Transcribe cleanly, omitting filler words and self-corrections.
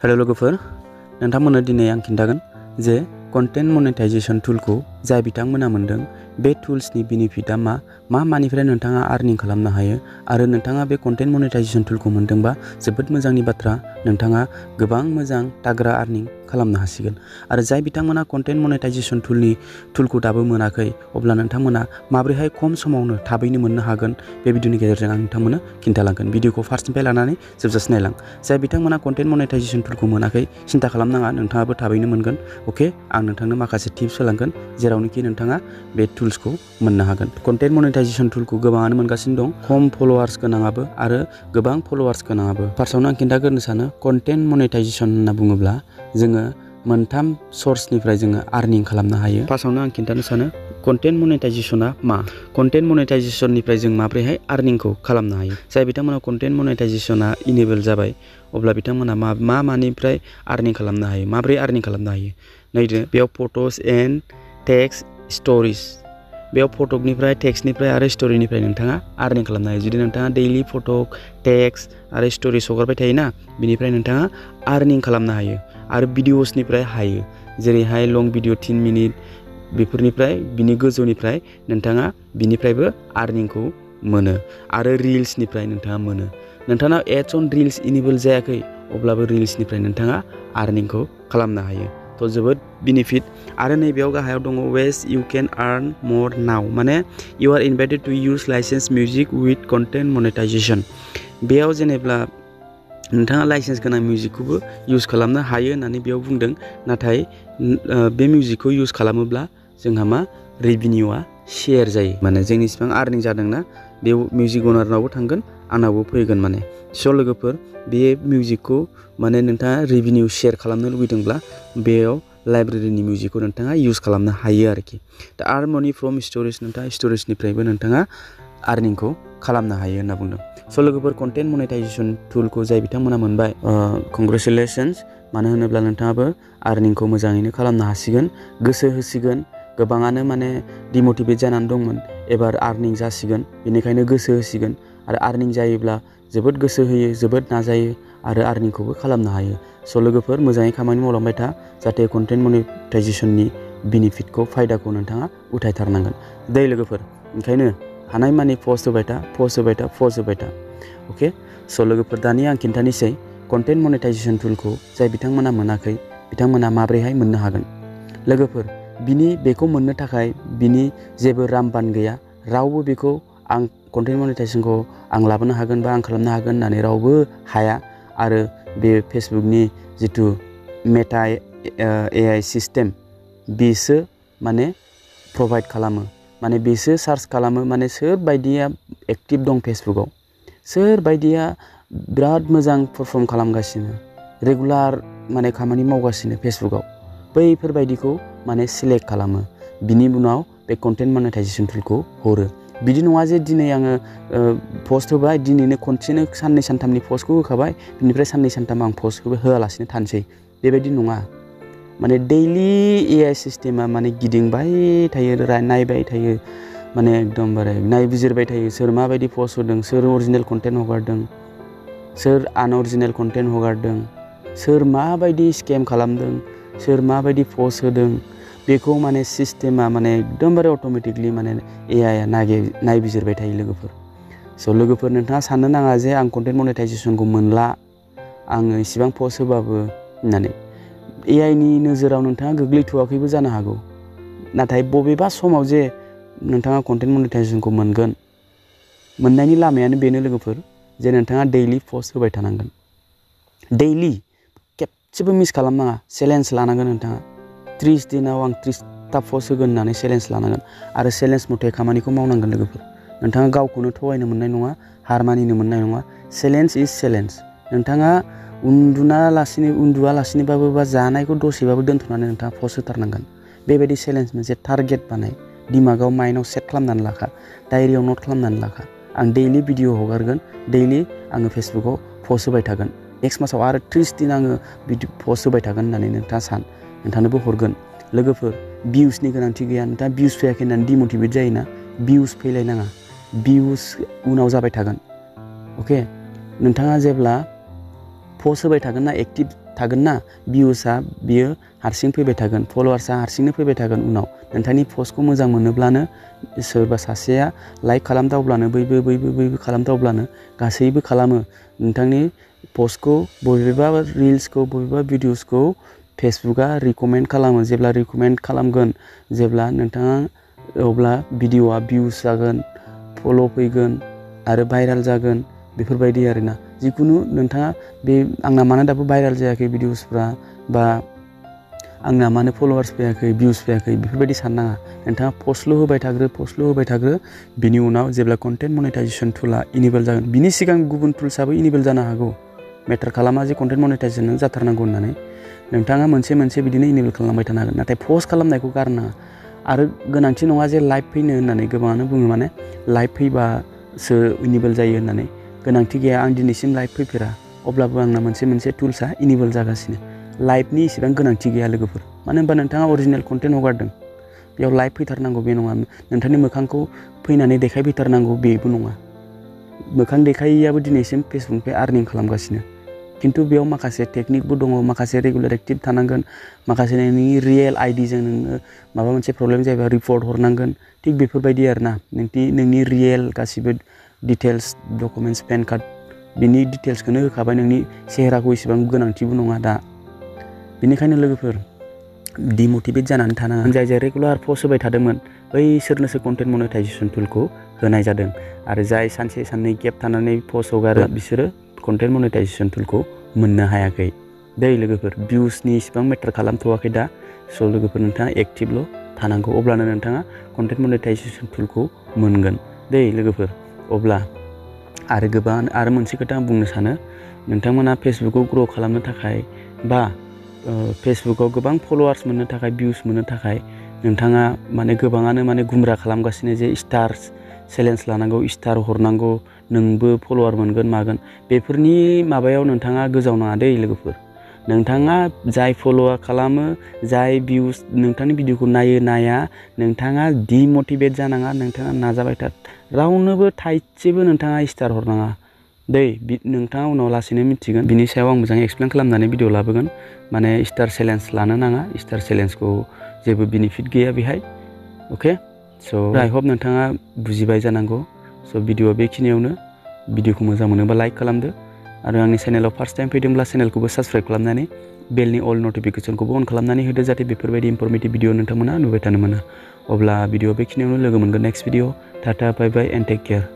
Hello लोगोफोर, नोंथांमोननो दिनै आं खिन्थागोन जे कन्टेन्ट मनेटाइजेशन टुलखौ जाय बिथांमोना मोनदों बे टुल्सनि बेनिफिटआ मानिफ्राय नोंथाङा आर्निं खालामनो हायो आरो नोंथाङा बे कन्टेन्ट मनेटाइजेशन टुलखौ मोनदोंबा जोबोद मोजांनि बाथ्रा, नोंथाङा गोबां मोजां ताग्रा आर्निं खालामनो हासिगोन। आरो जाय बिथांमोना कन्टेन्ट मनेटाइजेशन टुलखौ दाबो मोनाखै, अब्ला नोंथांमोना माबोरैहाय खम समावनो थाबैनो मोननो हागोन बे भिडिअनि गेजेरजों आं नोंथांमोननो खिन्थालांगोन। भिडिअखौ फार्स्टनिफ्राय लानानै जोबजासिम नायलां। जाय बिथांमोना कन्टेन्ट मनेटाइजेशन टुलखौ मोनाखै, सिन्था खालामनाङा, नोंथाङाबो थाबैनो मोनगोन। अके, आं नोंथांनो माखासे टिप्स होलांगोन जेरावनोखि नोंथाङा बे टुल्सखौ मोननो हागोन। कन्टेन्ट मनेटाइजेशन टुलखौ गोबाङानो मोनगासिनो दं, खम फलोवार्स गोनाङाबो आरो गोबां फलोवार्स गोनाङाबो। फार्स्टआवनो आं खिन्थाग्रोनो सानो, कन्टेन्ट मनेटाइजेशन होनना बुङोब्ला जोङो मोनथाम सर्सनिफ्राय जोङो आर्निं खालामनो हायो। फार्स्टआवनो आं खिन्थानो सानो कन्टेन्ट मनेटाइजेशना मा? कन्टेन्ट मनेटाइजेशननिफ्राय जों माबोरैहाय आर्निंखौ खालामनो हायो। जाय बिथांमोना कन्टेन्ट मनेटाइजेशना इनेबल जाबाय, अब्ला बिथांमोना मानिफ्राय आर्निं खालामनो हायो, माबोरै आर्निं खालामनो हायो। नायदो, बेयाव फट'स एन्ड टेक्स्ट स्ट'रिज, बेयाव फट'निफ्राय, टेक्स्टनिफ्राय आरो स्ट'रिनिफ्राय नोंथाङा आर्निं खालामनो हायो। जुदि नोंथाङा दैलि फट', टेक्स्ट आरो स्ट'रिज हगारबाय थायोना, बिनिफ्राय नोंथाङा आर्निं खालामनो हायो। आरो भिडिअसनिफ्राय हायो, जेरैहाय लं भिडिअ 10 मिनिट, बेफोरनिफ्राय बिनि गोजौनिफ्राय नोंथाङा बिनिफ्रायबो आर्निंखौ मोनो। आरो रिल्सनिफ्राय नोंथाङा मोनो। नोंथांनाव एड्स अन रिल्स इनेबल जायाखै, अब्लाबो रिल्सनिफ्राय नोंथाङा आर्निंखौ खालामनो हायो। थ' जोबोद बेनिफिट। आरो नैबेयाव गाहायाव दङ वेस इउ केन आर्न मर नाउ, माने you are invited to use licence music with content monetisation. बेयाव जेनेब्ला नोंथाङा लाइसेन्स गोनां मिउजिकखौबो इउज खालामनो हायो होननानै बेयाव बुंदों, नाथाय बे मिउजिकखौ इउज खालामोब्ला जोंहा रेभिनिउआ शेयार जायो। माने जोंनि इसिबां आर्निं जादोंना, बे मिउजिक अनारनावबो थांगोन, आंनावबो फैगोन माने। स' लोगोफोर, बे मिउजिकखौ माने नोंथाङा रेभिनिउ शेयार खालामनो लुबैदोंब्ला बेयाव लाइब्रेरिनि मिउजिकखौ नोंथाङा इउज खालामनो हायो आरोखि। दा आर्न मनि फ्रम स्ट'रेज, नोंथाङा स्ट'रेजनिफ्रायबो नोंथाङा आर्निंखौ खालामनो हायो होनना बुंदों। स' लोगोफोर, कन्टेन्ट मनेटाइजेशन टुलखौ जाय बिथांमोना मोनबाय, कंग्रेचुलेसन्स। मानो होनोब्ला नोंथाङाबो आर्निंखौ मोजाङैनो खालामनो हासिगोन, गोसो होसिगोन। गोबाङानो माने डिमटिभेट जानानै दंमोन, एबार आर्निं जासिगोन, बेनिखायनो गोसो होसिगोन। आरो आर्निं जायोब्ला जोबोद गोसो होयो, जोबोद नाजायो आरो आर्निंखौबो खालामनो हायो। स' लोगोफोर, मोजाङै खामानि मावलांबाय था, जाहाथे कन्टेन्ट मनेटाइजेशननि बेनिफिटखौ, फायदाखौ नोंथाङा उथायथारनांगोन। दै लोगोफोर, ओंखायनो हानायमानि पस्ट होबाय था, पस्ट होबाय था, पस्ट होबाय था। अके, स' लोगोफोर, दानिया आं खिन्थानोसै कन्टेन्ट मनेटाइजेशन टुलखौ जाय बिथांमोना मोनाखै, बिथांमोना माबोरैहाय मोननो हागोन। लोगोफोर, बेखौ मोननो थाखाय बिनि जेबो रामबान गैया। रावबो बेखौ आं कन्टेन्ट मनेटाइजेशनखौ आं लाबोनो हागोन बा आं खालामनो हागोन होननानै रावबो हाया। आरो बे फेसबुकनि जिथु मेटा AI सिस्टेम, बेसो माने प्रभाइड खालामो, माने बेसो सार्च खालामो, माने सोर बायदिया एक्टिभ दं फेसबुकआव, सोर बायदिया बिराद मोजां पारफर्म खालामगासिनो, रेगुलार माने खामानि मावगासिनो फेसबुकआव, बैफोरबायदिखौ माने सिलेक्ट खालामो। बिनि उनाव बे कन्टेन्ट मनेटाइजेशन टुलखौ हरो। बिदि नङा जे दिनै आङो पस्ट होबाय, दिनैनो खनसेनो साननै सानथामनि पस्टखौ होखाबाय, बिनिफ्राय साननै सानथाम आं पस्टखौबो होआलासिनो थानोसै, बेबायदि नङा। माने दैलि AI सिस्टेमा माने गिदिंबाय थायो, नायबाय थायो, माने एकदमबारे नायबिजिरबाय थायो, सोर माबायदि पस्ट होदों, सोर अरिजिनेल कन्टेन्ट हगारदों, सोर आनअरिजिनेल कन्टेन्ट हगारदों, सोर माबायदि स्केम खालामदों, सोर माबायदि पस्ट होदों, बेखौ माने सिस्टेमा माने एकदमबारे अट'मेटिकलि माने AI आ नायबिजिरबाय थायो लोगोफोर। स' लोगोफोर, नोंथाङा साननो नाङा जे आं कन्टेन्ट मनेटाइजेशनखौ मोनला, आङो इसिबां पस्ट होबाबो होननानै। AI नि नोजोराव नोंथाङा गोग्लैथ'वाखैबो जानो हागौ, नाथाय बबेबा समाव जे नोंथाङा कन्टेन्ट मनेटाइजेशनखौ मोनगोन, मोननायनि लामायानो बेनो लोगोफोर, जे नोंथाङा दैलि पस्ट होबाय थानांगोन। दैलि खेबसेबो मिस खालामनाङा, चेलेन्ज लानांगोन नोंथाङा। 30 दिनाव आं 30टा पस्ट होगोन होननानै चेलेन्ज लानांगोन आरो चेलेन्ज मथे खामानिखौ मावनांगोन लोगोफोर। नोंथाङा गावखौनो थगायनो मोननाय नङा, हार मानिनो मोननाय नङा। चेलेन्ज इज चेलेन्ज। नोंथाङा उन्दुआलासिनोबाबो बा जानायखौ दसेबाबो दोन्थ'नानै नोंथाङा पस्ट होथारनांगोन। बेबायदि चेलेन्ज मोनसे टारगेट बानाय, दिमागाव माइन्डआव सेट खालामनानै लाखा, डायरियाव नट खालामनानै लाखा। आं दैलि भिडिअ हगारगोन, दैलि आङो फेसबुकाव पस्ट होबाय थागोन, नेक्स्ट मासाव आरो 30 दिन आङो पस्ट होबाय थागोन होननानै नोंथाङा नोंथांनोबो हरगोन। लोगोफोर, भिउसनि गोनांथि गैया। नोंथाङा भिउस फैयाखै होननानै डिमटिभेट जायोना, भिउस फैलायनाङा, भिउस उनाव जाबाय थागोन। अके, नोंथाङा जेब्ला पस्ट होबाय थागोन ना, एक्टिभ थागोन ना भिउसआ बियो हारसिं फैबाय थागोन फलोवार्सआ हारसिंनो फैबाय थागोन उनाव नोंथांनि पस्टखौ मोजां मोनोब्लानो सोरबा सासेया लाइक खालामदावब्लानो बैबो खालामदावब्लानो गासैबो खालामो नोंथांनि पस्टखौ बबेबा रिल्सखौ बबेबा भिडिअसखौ फेसबुकआ रिकमेन्ड खालामो जेब्ला रिकमेन्ड खालामगोन जेब्ला नोंथाङा अब्ला भिडिअआ भिउस जागोन फल' फैगोन आरो भाइराल जागोन बेफोरबायदि आरोना जिखुनु नोंथाङा बे आंना मानो दाबो भाइराल जायाखै भिडिअसफ्रा बा आंना मानो फलोवार्स फैयाखै भिउस फैयाखै बेफोरबायदि साननाङा नोंथाङा पस्टल' होबाय थाग्रो बिनि उनाव जेब्ला कन्टेन्ट मनेटाइजेसन टुला इनेबल जागोन बिनि सिगां गुबुन टुल्सआबो इनेबल जानो हागौ मेटार खालामा जे कन्टेन्ट मनेटाइजेसन जाथारनांगौ होननानै नोंथाङा मोनसे बिदिनो इनेबल खालामबाय थानो हागोन नाथाय पस्ट खालामनायखौ गारनाङा आरो गोनांथि नङा जे लाइभ फैनो होननानै गोबाङानो बुङो माने लाइभ फैबासो इनेबल जायो होननानै गोनांथि गैया आं दिनैसिम लाइभ फैफेरा अब्लाबो आंना मोनसे टुल्सआ इनेबल जागासिनो लाइभनि इसेबां गोनांथि गैया लोगोफोर मानो होनबा नोंथाङा अरिजिनेल कन्टेन्ट हगारदों बेयाव लाइभ फैथारनांगौ बे नङा नोंथांनि मोखांखौ फैनानै देखायफैथारनांगौ बेबो नङा मोखां देखायैयाबो दिनैसिम फेसबुकनिफ्राय आर्निं खालामगासिनो खिन्थु बेयाव माखासे टेकनिकबो दङ माखासे रेगुलार एक्टिभ थानांगोन माखासे नोंनि रियेल आइडिजों नोङो माबा मोनसे प्रब्लेम जायोबा रिपर्ट हरनांगोन थिग बेफोरबायदि आरोना नोंनि रियेल गासिबो डिटेल्स डकुमेन्टस पेन कार्ड बिनि डिटेल्सखौनो होखाबाय नोंनि सेहेराखौ इसेबां गोनांथिबो नङा दा बेनिखायनो लोगोफोर डिमटिभेट जानानै थानाङा जाय रेगुलार पस्ट होबाय थादोंमोन बैसोरनोसो कन्टेन्ट मनेटाइजेसन टुलखौ होनाय जादों आरो जाय सानसे साननै गेप थानानै पस्ट हगारो बिसोरो कन्टेन्ट मनेटाइजेसन टुलखौ मोननो हायाखै दै लोगोफोर भिउसनि इसेबां मेटार खालामथ'वाखै दा स' लोगोफोर नोंथाङा एक्टिभल' थानांगौ अब्लानो नोंथाङा कन्टेन्ट मनेटाइजेसन टुलखौ मोनगोन दै लोगोफोर अब्ला आरो मोनसे खोथा आं बुंनो सानो नोंथांमोना फेसबुकखौ ग्र' खालामनो थाखाय बा फेसबुकाव गोबां फलोवार्स मोननो थाखाय भिउस मोननो थाखाय नोंथाङा गोबाङानो गुमरा खालामगासिनो जे स्टार चेलेन्ज लानांगौ स्टार हरनांगौ नोंबो फलोवार मोनगोन मागोन बेफोरनि माबायाव नोंथाङा गोजावनाङा दै लोगोफोर नोंथाङा जाय फल' खालामो जाय भिउस नोंथांनि भिडिअखौ नाया नोंथाङा डिमटिभेट जानाङा नोंथाङा नाजाबाय था रावनोबो थाइसेबो नोंथाङा स्टार हरनाङा दै नोंथाङा उनाव लासैनो मिथिगोन बिनि सायाव आं मोजाङै एक्सप्लेन खालामनानै भिडिअ लाबोगोन स्टार चेलेन्ज लानो नाङा स्टार चेलेन्जखौ जेबो बेनिफिट गैया बेहाय अके स' आइ हप नोंथाङा बुजिबाय जानांगौ स' भिडिअआ बेखिनियावनो भिडिअखौ मोजां मोनोबा लाइक खालामदो आरो आंनि चेनेलाव फार्स्ट टाइम फैदोंब्ला चेनेलखौबो साबस्क्राइब खालामनानै बेलनि अल नटिफिकेसनखौबो अन खालामनानै होदो जाहाथे बेफोरबायदि इनफरमेटिभ भिडिअ नोंथांमोना नुबाय थानो मोनो अब्ला भिडिअ बेखिनियावनो लोगो मोनगोन next video tata bye bye and take care